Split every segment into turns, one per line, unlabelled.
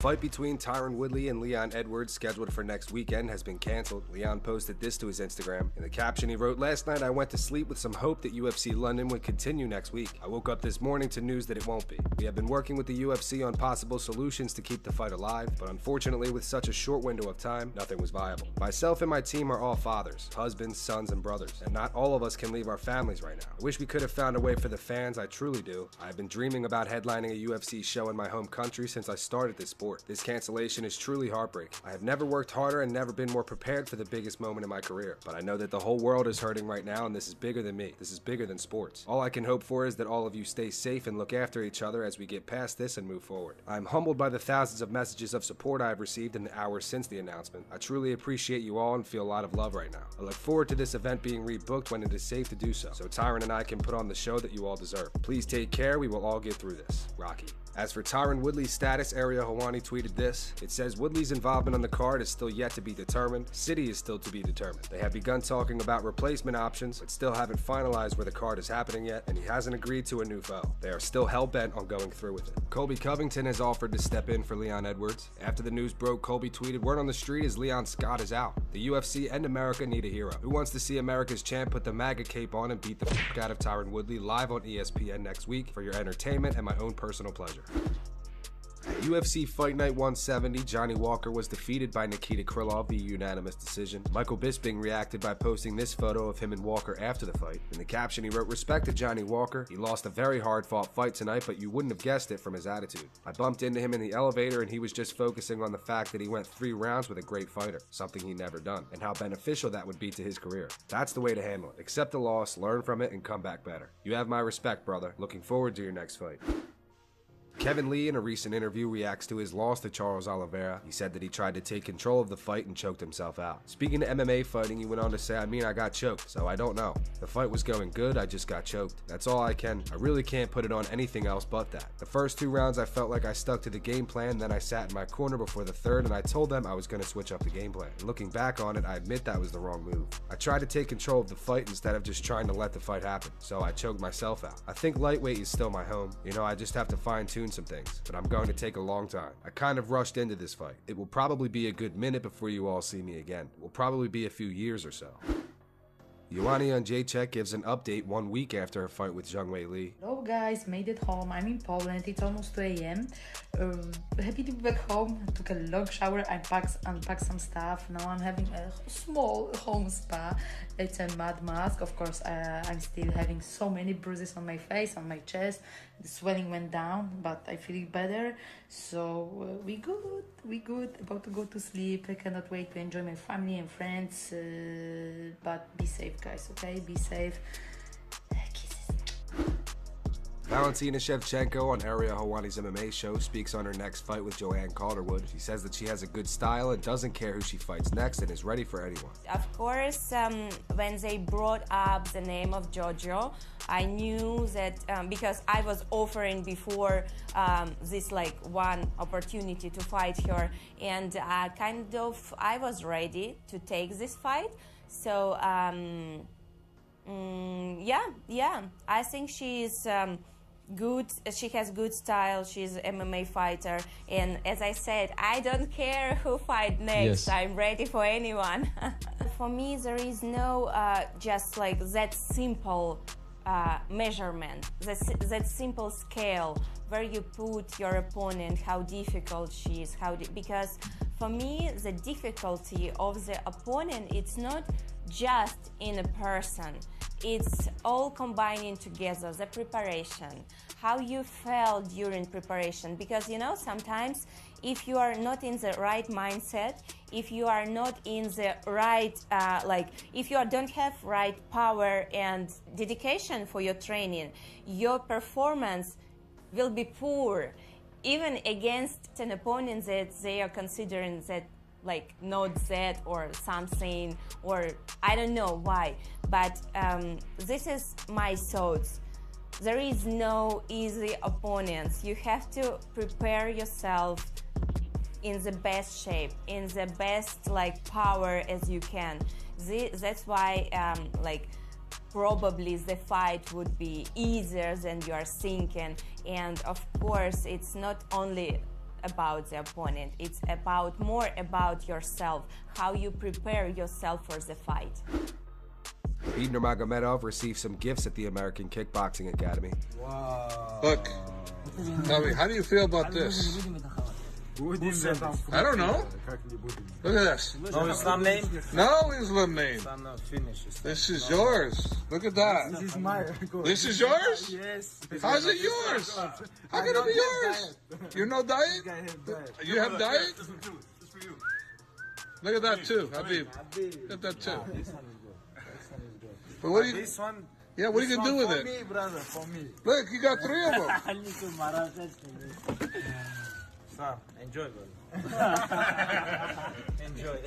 fight between Tyron Woodley and Leon Edwards, scheduled for next weekend, has been canceled. Leon posted this to his Instagram. In the caption, he wrote, "Last night I went to sleep with some hope that UFC London would continue next week. I woke up this morning to news that it won't be. We have been working with the UFC on possible solutions to keep the fight alive, but unfortunately with such a short window of time, nothing was viable. Myself and my team are all fathers, husbands, sons, and brothers, and not all of us can leave our families right now. I wish we could have found a way for the fans, I truly do. I have been dreaming about headlining a UFC show in my home country since I started this sport. This cancellation is truly heartbreaking. I have never worked harder and never been more prepared for the biggest moment in my career, but I know that the whole world is hurting right now, and this is bigger than me. This is bigger than sports. All I can hope for is that all of you stay safe and look after each other as we get past this and move forward. I am humbled by the thousands of messages of support I have received in the hours since the announcement. I truly appreciate you all and feel a lot of love right now. I look forward to this event being rebooked when it is safe to do so Tyron and I can put on the show that you all deserve. Please take care. We will all get through this. Rocky." As for Tyron Woodley's status, Ariel Helwani tweeted this. It says, "Woodley's involvement on the card is still yet to be determined. City is still to be determined. They have begun talking about replacement options, but still haven't finalized where the card is happening yet, and he hasn't agreed to a new foe. They are still hell-bent on going through with it." Colby Covington has offered to step in for Leon Edwards. After the news broke, Colby tweeted, "Word on the street is Leon Scott is out. The UFC and America need a hero. Who wants to see America's champ put the MAGA cape on and beat the f*** out of Tyron Woodley live on ESPN next week for your entertainment and my own personal pleasure." At UFC Fight Night 170, Johnny Walker was defeated by Nikita Krylov via unanimous decision. Michael Bisping reacted by posting this photo of him and Walker after the fight. In the caption, he wrote, "Respect to Johnny Walker. He lost a very hard-fought fight tonight, but you wouldn't have guessed it from his attitude. I bumped into him in the elevator and he was just focusing on the fact that he went 3 rounds with a great fighter, something he never done, and how beneficial that would be to his career. That's the way to handle it. Accept the loss, learn from it, and come back better. You have my respect, brother. Looking forward to your next fight." Kevin Lee, in a recent interview, reacts to his loss to Charles Oliveira. He said that he tried to take control of the fight and choked himself out. Speaking to MMA Fighting, he went on to say, I got choked, so I don't know. The fight was going good, I just got choked. That's all I really can't put it on anything else but that. The first 2 rounds I felt like I stuck to the game plan, then I sat in my corner before the third and I told them I was going to switch up the game plan. And looking back on it, I admit that was the wrong move. I tried to take control of the fight instead of just trying to let the fight happen, so I choked myself out. I think lightweight is still my home. I just have to fine-tune some things, but I'm going to take a long time. I kind of rushed into this fight. It will probably be a good minute before you all see me again. It will probably be a few years or so. Joanna Jędrzejczyk gives an update 1 week after her fight with Zhang Weili.
Hello guys, made it home. I'm in Poland. It's almost 2 a.m. Happy to be back home. I took a long shower. I unpacked some stuff. Now I'm having a small home spa. It's a mud mask. Of course, I'm still having so many bruises on my face, on my chest. The swelling went down, but I feel better. So we good. About to go to sleep. I cannot wait to enjoy my family and friends. But be safe, guys. Okay, be safe.
Valentina Shevchenko on Ariel Helwani's MMA show speaks on her next fight with Joanne Calderwood. She says that she has a good style and doesn't care who she fights next and is ready for anyone.
Of course, when they brought up the name of Jojo, I knew that because I was offering before this one opportunity to fight her, and I was ready to take this fight. So yeah, I think she's good. She has good style. She's an MMA fighter, and as I said, I don't care who fight next. Yes. I'm ready for anyone. For me, there is no just that simple measurement, that simple scale where you put your opponent, how difficult she is, because for me the difficulty of the opponent, it's not just in a person, it's all combining together, the preparation, how you felt during preparation, because sometimes if you are not in the right mindset, if you are not in the right, if you don't have right power and dedication for your training, your performance will be poor, even against an opponent that they are considering that not that or something, or I don't know why, but this is my thoughts. There is no easy opponents. You have to prepare yourself in the best shape, in the best power as you can. That's why probably the fight would be easier than you are thinking. And of course, it's not only about the opponent. It's about more about yourself, how you prepare yourself for the fight.
Khabib Nurmagomedov received some gifts at the American Kickboxing Academy.
Wow. Look, tell me, how do you feel about this? I don't know. Look at this.
No Islam name?
No Islam name.
Finish.
This is yours. Look at that.
This is mine.
This is yours?
Yes.
How's it yours? How can it be yours? You know diet? You have diet? Look at that too, Habib. Look at that too. But what do you?
This one.
Yeah, what are you gonna do with
for
it?
me, brother, for me.
Look, you got 3 of them.
I need to massage for me. So, enjoy, brother. Enjoy.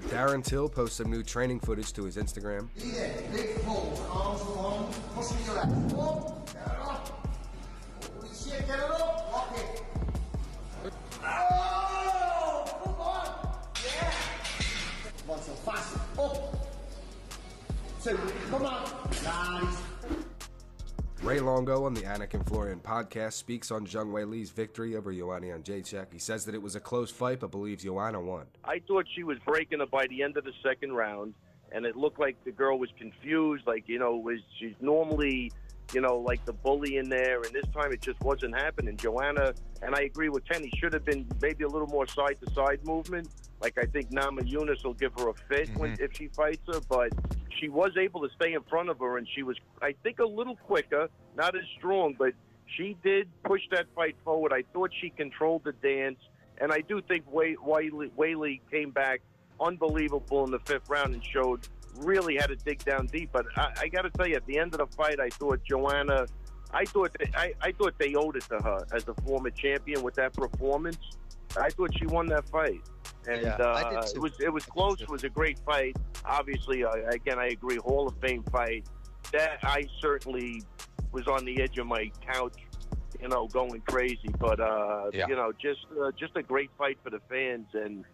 Darren Till posts some new training footage to his Instagram.
Yeah, big pull, arms along, pushing your left. Whoa, get it up. Holy shit, get it up. Walk it. Oh, come on. Yeah. One, so fast. Up. 2, come on. Nice.
Ray Longo on the Anakin Florian podcast speaks on Zhang Weili's victory over Joanna Jędrzejczyk. He says that it was a close fight, but believes Joanna won.
I thought she was breaking her by the end of the second round, and it looked like the girl was confused. Like, she's normally, like the bully in there, and this time it just wasn't happening. Joanna, and I agree with Kenny, should have been maybe a little more side-to-side movement. Like, I think Nama Yunus will give her a fit if she fights her, but she was able to stay in front of her, and she was, I think, a little quicker, not as strong, but she did push that fight forward. I thought she controlled the dance, and I do think Weili came back unbelievable in the 5th round and showed really had to dig down deep. But I got to tell you, at the end of the fight, I thought Joanna, I thought they owed it to her as a former champion with that performance. I thought she won that fight. And it was close. It was a great fight. Obviously, again, I agree, Hall of Fame fight. That I certainly was on the edge of my couch, going crazy. But just a great fight for the fans, and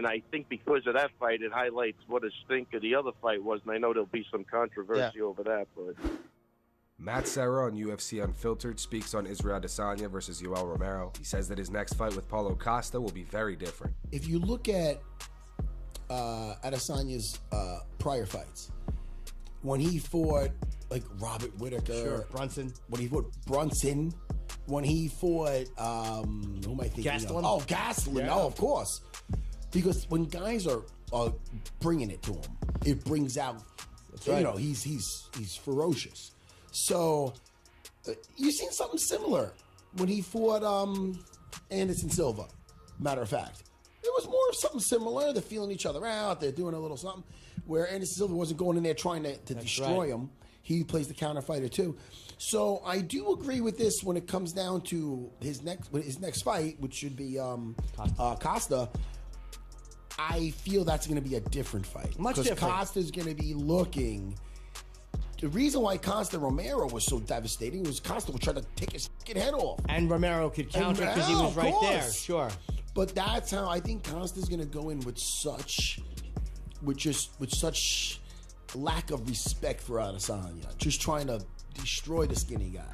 I think because of that fight, it highlights what a stinker the other fight was. And I know there'll be some controversy over that, but.
Matt Serra on UFC Unfiltered speaks on Israel Adesanya versus Yoel Romero. He says that his next fight with Paulo Costa will be very different.
If you look at Adesanya's prior fights, when he fought like Robert Whittaker,
Brunson,
when he fought Brunson, when he fought who am I thinking
Gastelum?
of? Oh, Gastelum.
Yeah.
Oh, of course. Because when guys are bringing it to him, it brings out. That's right. He's ferocious. So, you've seen something similar when he fought Anderson Silva, matter of fact. It was more of something similar. They're feeling each other out. They're doing a little something where Anderson Silva wasn't going in there trying to destroy him. He plays the counter fighter too. So, I do agree with this when it comes down to his next fight, which should be Costa. I feel that's going to be a different fight.
Much different.
Because Costa's going to be looking... The reason why Costa Romero was so devastating was Costa would try to take his fucking head off.
And Romero could counter because he was right there, sure.
But that's how I think Costa's going to go in with such lack of respect for Adesanya. Just trying to destroy the skinny guy.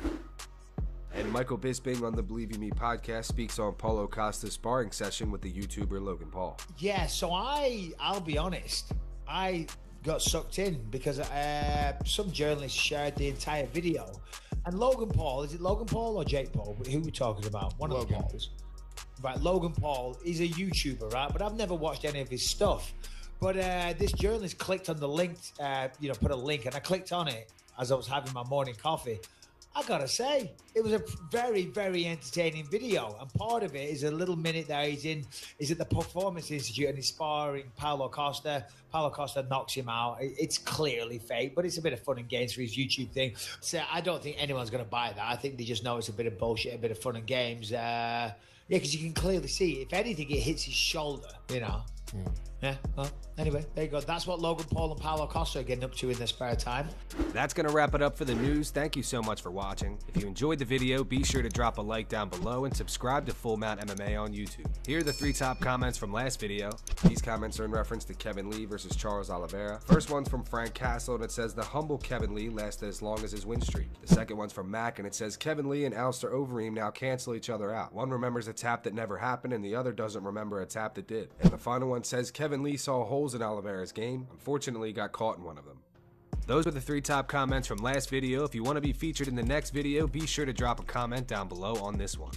And Michael Bisping on the Believe You Me podcast speaks on Paulo Costa's sparring session with the YouTuber Logan Paul.
Yeah, so I'll be honest. I got sucked in because some journalists shared the entire video. And Logan Paul, is it Logan Paul or Jake Paul? Who are we talking about? One of the Pauls. Right, Logan Paul, he's a YouTuber, right? But I've never watched any of his stuff. But this journalist clicked on the link, put a link, and I clicked on it as I was having my morning coffee. I gotta say, it was a very, very entertaining video. And part of it is a little minute that he's at the Performance Institute and he's sparring Paulo Costa. Paulo Costa knocks him out. It's clearly fake, but it's a bit of fun and games for his YouTube thing. So I don't think anyone's gonna buy that. I think they just know it's a bit of bullshit, a bit of fun and games. Because you can clearly see, if anything, it hits his shoulder, Yeah, well, anyway, there you go. That's what Logan Paul and Paulo Costa are getting up to in their spare time.
That's going to wrap it up for the news. Thank you so much for watching. If you enjoyed the video, be sure to drop a like down below and subscribe to Full Mount MMA on YouTube. Here are the 3 top comments from last video. These comments are in reference to Kevin Lee versus Charles Oliveira. First one's from Frank Castle, and it says, the humble Kevin Lee lasted as long as his win streak. The second one's from Mac, and it says, Kevin Lee and Alistair Overeem now cancel each other out. One remembers a tap that never happened, and the other doesn't remember a tap that did. And the final one says, Kevin Lee saw holes in Oliveira's game. Unfortunately, he got caught in one of them. Those were the 3 top comments from last video. If you want to be featured in the next video, be sure to drop a comment down below on this one.